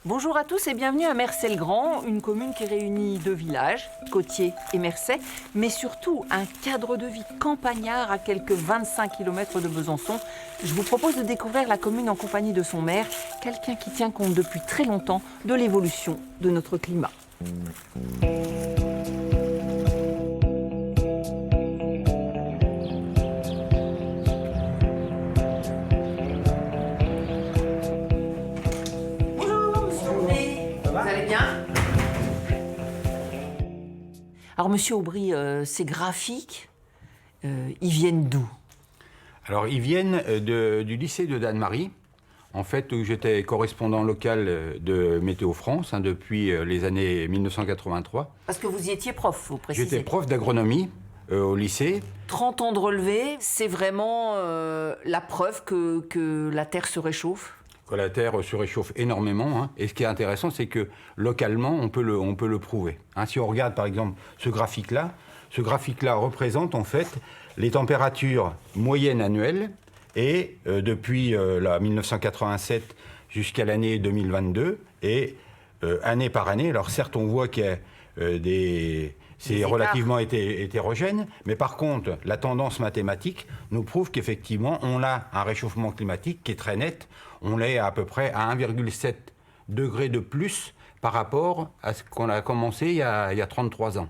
Bonjour à tous et bienvenue à Mercey-le-Grand, une commune qui réunit deux villages, Côtier et Mercey, mais surtout un cadre de vie campagnard à quelques 25 km de Besançon. Je vous propose de découvrir la commune en compagnie de son maire, quelqu'un qui tient compte depuis très longtemps de l'évolution de notre climat. Alors, Monsieur Aubry, ces graphiques, ils viennent d'où? Alors, ils viennent du lycée de Dannemarie, en fait, où j'étais correspondant local de Météo France depuis les années 1983. Parce que vous y étiez prof, faut préciser. J'étais prof d'agronomie au lycée. 30 ans de relevé, c'est vraiment la preuve que la Terre se réchauffe? Que la Terre se réchauffe énormément. Hein. Et ce qui est intéressant, c'est que localement, on peut le prouver. Hein, si on regarde par exemple ce graphique-là représente en fait les températures moyennes annuelles et depuis 1987 jusqu'à l'année 2022 et année par année. Alors certes, on voit qu'il y a c'est relativement hétérogène, mais par contre, la tendance mathématique nous prouve qu'effectivement, on a un réchauffement climatique qui est très net. On est à peu près à 1,7 degré de plus par rapport à ce qu'on a commencé il y a 33 ans.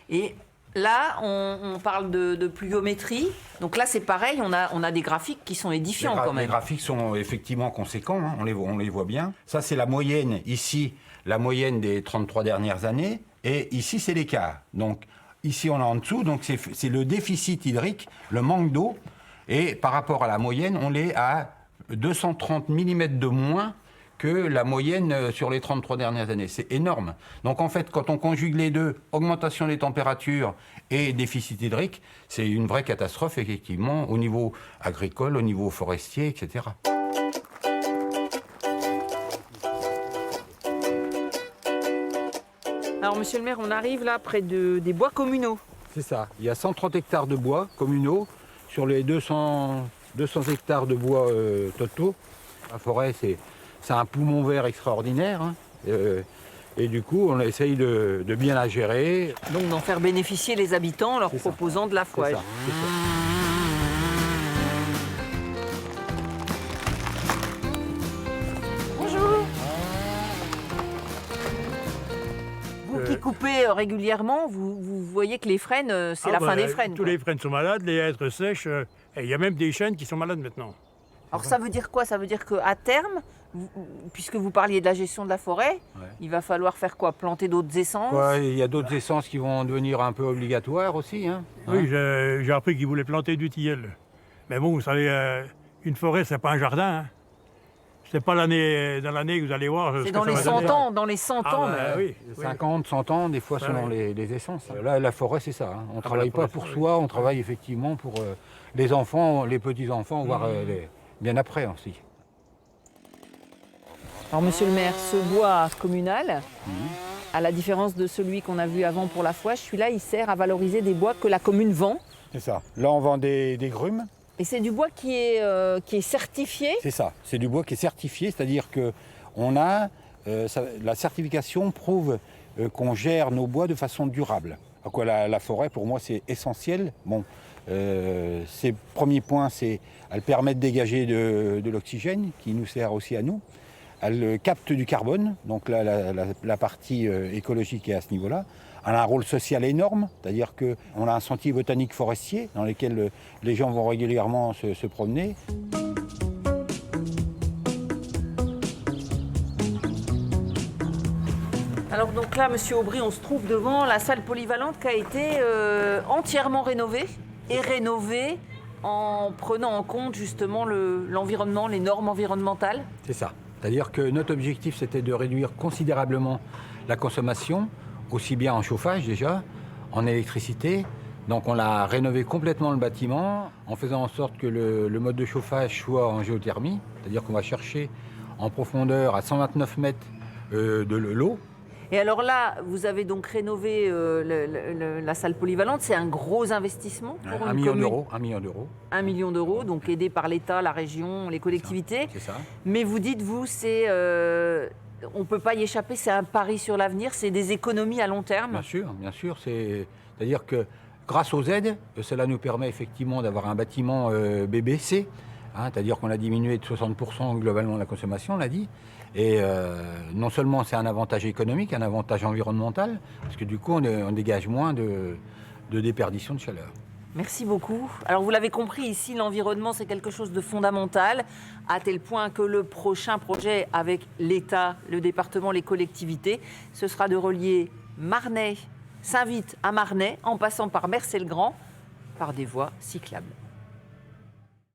Et là, on parle de pluviométrie. Donc là, c'est pareil, on a des graphiques qui sont édifiants quand même. Les graphiques sont effectivement conséquents, hein, on les voit bien. Ça, c'est la moyenne ici, la moyenne des 33 dernières années. Et ici, c'est l'écart. Donc, ici, on est en dessous. Donc, c'est le déficit hydrique, le manque d'eau. Et par rapport à la moyenne, on est à 230 mm de moins que la moyenne sur les 33 dernières années. C'est énorme. Donc, en fait, quand on conjugue les deux, augmentation des températures et déficit hydrique, c'est une vraie catastrophe, effectivement, au niveau agricole, au niveau forestier, etc. Alors, monsieur le maire, on arrive là près des bois communaux. C'est ça. Il y a 130 hectares de bois communaux sur les 200 hectares de bois totaux. La forêt, c'est un poumon vert extraordinaire. Hein. Et du coup, on essaye de bien la gérer. Donc d'en faire bénéficier les habitants en leur proposant de la fouage. C'est ça. Qui coupez régulièrement, vous voyez que les frênes, c'est la fin des frênes. Tous les frênes sont malades, les hêtres sèches, et il y a même des chênes qui sont malades maintenant. Alors ça veut dire quoi? Ça veut dire qu'à terme, puisque vous parliez de la gestion de la forêt, il va falloir faire quoi? Planter d'autres essences? Il y a d'autres essences qui vont devenir un peu obligatoires aussi. Hein. Oui, j'ai appris qu'ils voulaient planter du tilleul. Mais bon, vous savez, une forêt, c'est pas un jardin. Hein. C'est pas dans l'année que vous allez voir. C'est dans les 100 ans, dans les 100 ans. Oui, 50, 100 ans, des fois selon les essences. Là, la forêt, c'est ça. Hein. On ne travaille pas pour soi, on travaille effectivement pour les enfants, les petits-enfants, voire bien après aussi. Alors, monsieur le maire, ce bois communal, à la différence de celui qu'on a vu avant pour la fouage, celui-là, il sert à valoriser des bois que la commune vend. C'est ça. Là, on vend des grumes. Et c'est du bois qui est certifié? C'est ça, c'est du bois qui est certifié, c'est-à-dire que la certification prouve qu'on gère nos bois de façon durable. Donc, la forêt, pour moi, c'est essentiel. Bon, ses premiers points, c'est elle permet de dégager de l'oxygène, qui nous sert aussi à nous. Elle capte du carbone, donc là, la partie écologique est à ce niveau-là. Elle a un rôle social énorme, c'est-à-dire qu'on a un sentier botanique forestier dans lequel les gens vont régulièrement se promener. Alors donc là, monsieur Aubry, on se trouve devant la salle polyvalente qui a été entièrement rénovée et rénovée en prenant en compte justement l'environnement, les normes environnementales. C'est ça. C'est-à-dire que notre objectif, c'était de réduire considérablement la consommation, aussi bien en chauffage déjà, en électricité. Donc on a rénové complètement le bâtiment en faisant en sorte que le mode de chauffage soit en géothermie. C'est-à-dire qu'on va chercher en profondeur à 129 mètres de l'eau. Et alors là, vous avez donc rénové la salle polyvalente. C'est un gros investissement pour une commune. 1 million d'euros. 1 million d'euros, donc aidé par l'État, la région, les collectivités. C'est ça. Mais vous dites, vous, on ne peut pas y échapper, c'est un pari sur l'avenir, c'est des économies à long terme. Bien sûr. C'est-à-dire que grâce aux aides, cela nous permet effectivement d'avoir un bâtiment BBC, hein, c'est-à-dire qu'on a diminué de 60% globalement la consommation, on l'a dit. Et non seulement c'est un avantage économique, un avantage environnemental, parce que du coup on dégage moins de déperdition de chaleur. Merci beaucoup. Alors vous l'avez compris, ici l'environnement c'est quelque chose de fondamental, à tel point que le prochain projet avec l'État, le département, les collectivités, ce sera de relier Marnay, Saint-Vith à Marnay, en passant par Mercey-le-Grand, par des voies cyclables.